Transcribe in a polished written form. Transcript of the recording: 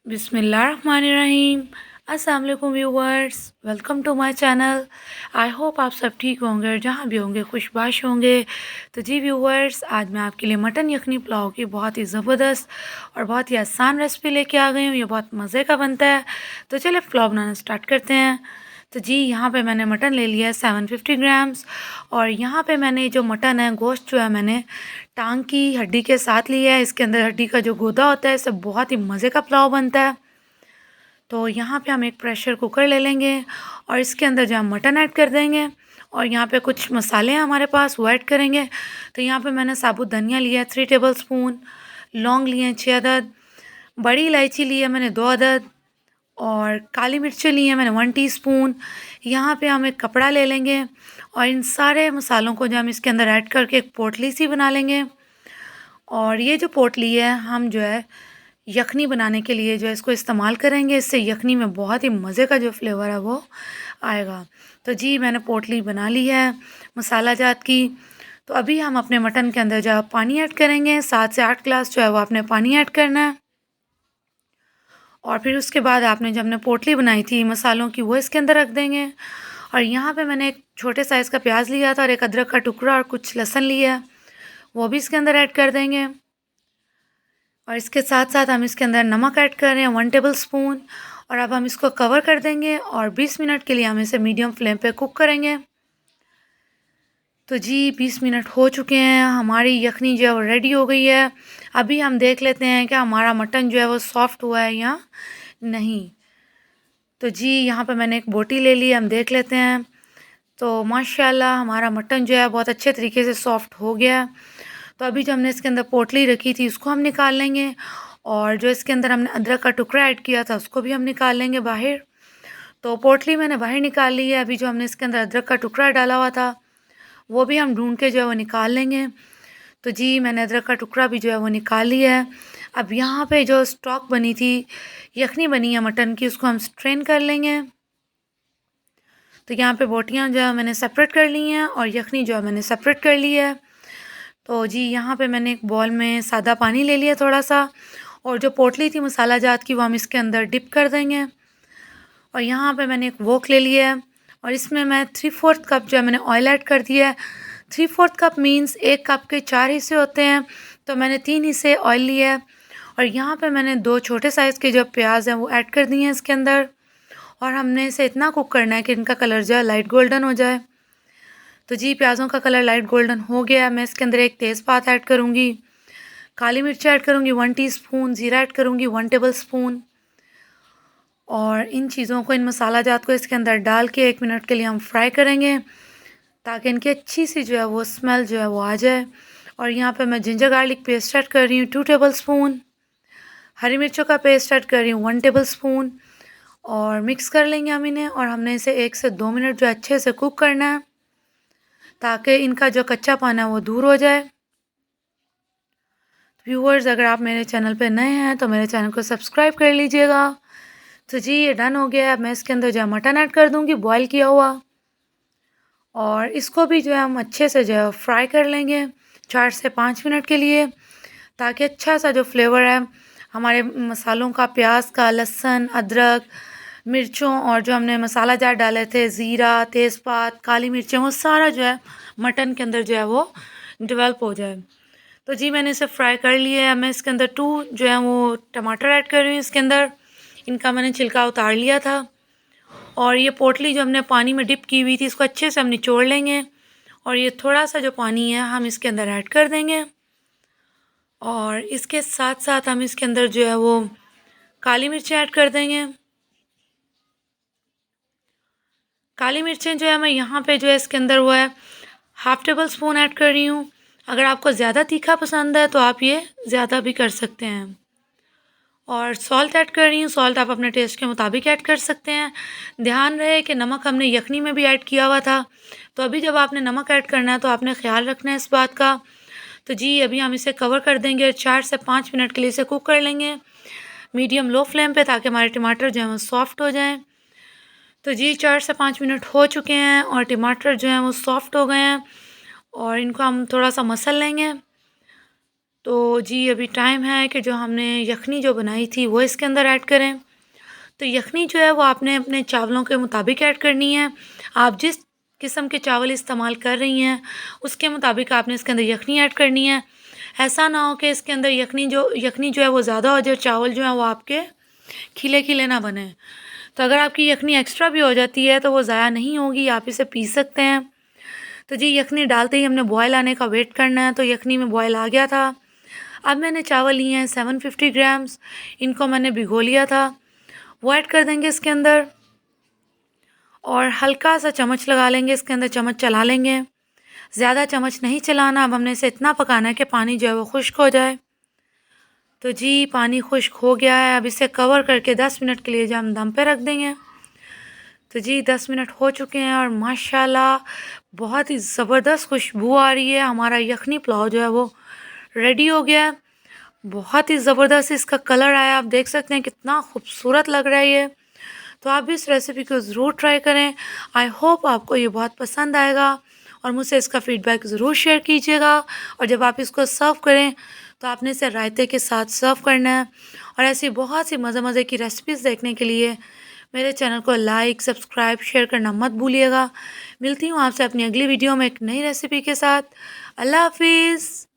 बिस्मिल्लाहिर्रहमानिर्रहीम। अस्सलाम वालेकुम viewers, welcome to my channel. I hope आप सब ठीक होंगे और जहाँ भी होंगे खुशबाश होंगे। तो जी व्यूवर्स, आज मैं आपके लिए मटन यखनी पुलाव की बहुत ही ज़बरदस्त और बहुत ही आसान रेसिपी लेके आ गई हूँ। ये बहुत मज़े का बनता है। तो चलिए पुलाव बनाना स्टार्ट करते हैं। तो जी यहाँ पे मैंने मटन ले लिया है 750 ग्राम्स। और यहाँ पे मैंने जो मटन है, गोश्त जो है, मैंने टांग की हड्डी के साथ लिया है। इसके अंदर हड्डी का जो गूदा होता है, इससे बहुत ही मज़े का पुलाव बनता है। तो यहाँ पे हम एक प्रेशर कुकर ले लेंगे और इसके अंदर जो हम मटन ऐड कर देंगे। और यहाँ पे कुछ मसाले हैं हमारे पास, वो ऐड करेंगे। तो यहाँ पे मैंने साबुत धनिया लिया है 3 टेबल स्पून, लौंग लिए हैं 6 अदद, बड़ी इलायची ली है मैंने 2 अदद, और काली मिर्चें ली हैं मैंने 1 टीस्पून। यहाँ पे हम एक कपड़ा ले लेंगे और इन सारे मसालों को जो हम इसके अंदर ऐड करके एक पोटली सी बना लेंगे। और ये जो पोटली है, हम जो है यखनी बनाने के लिए जो है इसको इस्तेमाल करेंगे। इससे यखनी में बहुत ही मज़े का जो फ्लेवर है वो आएगा। तो जी मैंने पोटली बना ली है मसाला जात की। तो अभी हम अपने मटन के अंदर जो है पानी ऐड करेंगे। 7 से 8 ग्लास जो है वो आपने पानी ऐड करना है। और फिर उसके बाद आपने जो हमने पोटली बनाई थी मसालों की, वो इसके अंदर रख देंगे। और यहाँ पे मैंने एक छोटे साइज़ का प्याज लिया था और एक अदरक का टुकड़ा और कुछ लहसुन लिया है, वो भी इसके अंदर ऐड कर देंगे। और इसके साथ साथ हम इसके अंदर नमक ऐड कर रहे हैं 1 टेबल स्पून। और अब हम इसको कवर कर देंगे और 20 मिनट के लिए हम इसे मीडियम फ्लेम पे कुक करेंगे। तो जी 20 मिनट हो चुके हैं, हमारी यखनी जो है वो रेडी हो गई है। अभी हम देख लेते हैं कि हमारा मटन जो है वो सॉफ्ट हुआ है या नहीं। तो जी यहाँ पे मैंने एक बोटी ले ली, हम देख लेते हैं। तो माशाल्लाह हमारा मटन जो है बहुत अच्छे तरीके से सॉफ्ट हो गया है। तो अभी जो हमने इसके अंदर पोटली रखी थी उसको हम निकाल लेंगे। और जो इसके अंदर हमने अदरक का टुकड़ा ऐड किया था उसको भी हम निकाल लेंगे बाहर। तो पोटली मैंने बाहर निकाल ली है। अभी जो हमने इसके अंदर अदरक का टुकड़ा डाला हुआ था वो भी हम ढूंढ के जो है वो निकाल लेंगे। तो जी मैंने अदरक का टुकड़ा भी जो है वो निकाल लिया है। अब यहाँ पे जो स्टॉक बनी थी, यखनी बनी है मटन की, उसको हम स्ट्रेन कर लेंगे। तो यहाँ पे बोटियाँ जो है मैंने सेपरेट कर ली हैं और यखनी जो है मैंने सेपरेट कर ली है। तो जी यहाँ पे मैंने एक बॉल में सादा पानी ले लिया थोड़ा सा, और जो पोटली थी मसाला जात की वो हम इसके अंदर डिप कर देंगे। और यहाँ पे मैंने एक वोक ले लिया है और इसमें मैं 3/4 कप जो है मैंने ऑयल ऐड कर दिया है। 3/4 कप मीन्स 1 कप के 4 हिस्से होते हैं, तो मैंने 3 हिस्से ऑयल लिया है। और यहाँ पे मैंने 2 छोटे साइज़ के जो प्याज हैं वो ऐड कर दिए हैं इसके अंदर। और हमने इसे इतना कुक करना है कि इनका कलर जो है लाइट गोल्डन हो जाए। तो जी प्याज़ों का कलर लाइट गोल्डन हो गया। मैं इसके अंदर एक तेज़पात ऐड करूँगी, काली मिर्च ऐड करूँगी 1 टीस्पून, ज़ीरा ऐड करूँगी 1 टेबल स्पून। और इन चीज़ों को, इन मसाला जात को इसके अंदर डाल के 1 मिनट के लिए हम फ्राई करेंगे ताकि इनकी अच्छी सी जो है वो स्मेल जो है वो आ जाए। और यहाँ पे मैं जिंजर गार्लिक पेस्ट ऐड कर रही हूँ 2 टेबल स्पून, हरी मिर्चों का पेस्ट ऐड कर रही हूँ 1 टेबल स्पून। और मिक्स कर लेंगे हम इन्हें और हमने इसे 1 से 2 मिनट जो अच्छे से कुक करना है ताकि इनका जो कच्चापन है वो दूर हो जाए। व्यूअर्स, अगर आप मेरे चैनल पे नए हैं तो मेरे चैनल को सब्सक्राइब कर लीजिएगा। तो जी ये डन हो गया है। अब मैं इसके अंदर जो है मटन ऐड कर दूँगी बॉयल किया हुआ, और इसको भी जो है हम अच्छे से जो है फ्राई कर लेंगे 4 से 5 मिनट के लिए, ताकि अच्छा सा जो फ्लेवर है हमारे मसालों का, प्याज का, लहसुन, अदरक, मिर्चों और जो हमने मसाला जार डाले थे, ज़ीरा, तेज़पात, काली मिर्चें, वो सारा जो है मटन के अंदर जो है वो डेवलप हो जाए। तो जी मैंने इसे फ्राई कर लिया है। मैं इसके अंदर 2 जो है वो टमाटर ऐड कर रही हूँ इसके अंदर। इनका मैंने छिलका उतार लिया था। और ये पोटली जो हमने पानी में डिप की हुई थी, इसको अच्छे से हम निचोड़ लेंगे। और ये थोड़ा सा जो पानी है हम इसके अंदर ऐड कर देंगे। और इसके साथ साथ हम इसके अंदर जो है वो काली मिर्चें ऐड कर देंगे। काली मिर्चें जो है मैं यहाँ पे जो है इसके अंदर वो है 1/2 टेबल स्पून ऐड कर रही हूँ। अगर आपको ज़्यादा तीखा पसंद है तो आप ये ज़्यादा भी कर सकते हैं। और सॉल्ट ऐड कर रही हूँ, सॉल्ट आप अपने टेस्ट के मुताबिक ऐड कर सकते हैं। ध्यान रहे कि नमक हमने यखनी में भी ऐड किया हुआ था, तो अभी जब आपने नमक ऐड करना है तो आपने ख्याल रखना है इस बात का। तो जी अभी हम इसे कवर कर देंगे और 4 से 5 मिनट के लिए इसे कुक कर लेंगे मीडियम लो फ्लेम पे, ताकि हमारे टमाटर जो हैं वो सॉफ्ट हो जाएं। तो जी 4 से 5 मिनट हो चुके हैं और टमाटर जो हैं वो सॉफ्ट हो गए हैं, और इनको हम थोड़ा सा मसल लेंगे। तो जी अभी टाइम है कि जो हमने यखनी जो बनाई थी वो इसके अंदर ऐड करें। तो यखनी जो है वो आपने अपने चावलों के मुताबिक ऐड करनी है। आप जिस किस्म के चावल इस्तेमाल कर रही हैं उसके मुताबिक आपने इसके अंदर यखनी ऐड करनी है। ऐसा ना हो कि इसके अंदर यखनी जो है वो ज़्यादा हो जाए, चावल जो है वो आपके खिले खिले ना बने। तो अगर आपकी यखनी एक्स्ट्रा भी हो जाती है तो वो ज़ाया नहीं होगी, आप इसे पी सकते हैं। तो जी यखनी डालते ही हमने बॉयल आने का वेट करना है। तो यखनी में बॉयल आ गया था। अब मैंने चावल लिए हैं 750 ग्राम्स, इनको मैंने भिगो लिया था। वो ऐड कर देंगे इसके अंदर और हल्का सा चम्मच लगा लेंगे, इसके अंदर चम्मच चला लेंगे। ज़्यादा चम्मच नहीं चलाना। अब हमने इसे इतना पकाना है कि पानी जो है वो खुश्क हो जाए। तो जी पानी खुश्क हो गया है। अब इसे कवर करके 10 मिनट के लिए जो हम दम पे रख देंगे। तो जी 10 मिनट हो चुके हैं और माशाल्लाह बहुत ही ज़बरदस्त खुशबू आ रही है। हमारा यखनी पुलाव जो है वो रेडी हो गया है। बहुत ही ज़बरदस्त इसका कलर आया, आप देख सकते हैं कितना खूबसूरत लग रहा है ये। तो आप भी इस रेसिपी को ज़रूर ट्राई करें। आई होप आपको ये बहुत पसंद आएगा और मुझसे इसका फ़ीडबैक ज़रूर शेयर कीजिएगा। और जब आप इसको सर्व करें तो आपने इसे रायते के साथ सर्व करना है। और ऐसी बहुत सी मज़े मज़े की रेसिपीज़ देखने के लिए मेरे चैनल को लाइक, सब्सक्राइब, शेयर करना मत भूलिएगा। मिलती हूँ आपसे अपनी अगली वीडियो में एक नई रेसिपी के साथ। अल्लाह हाफिज़।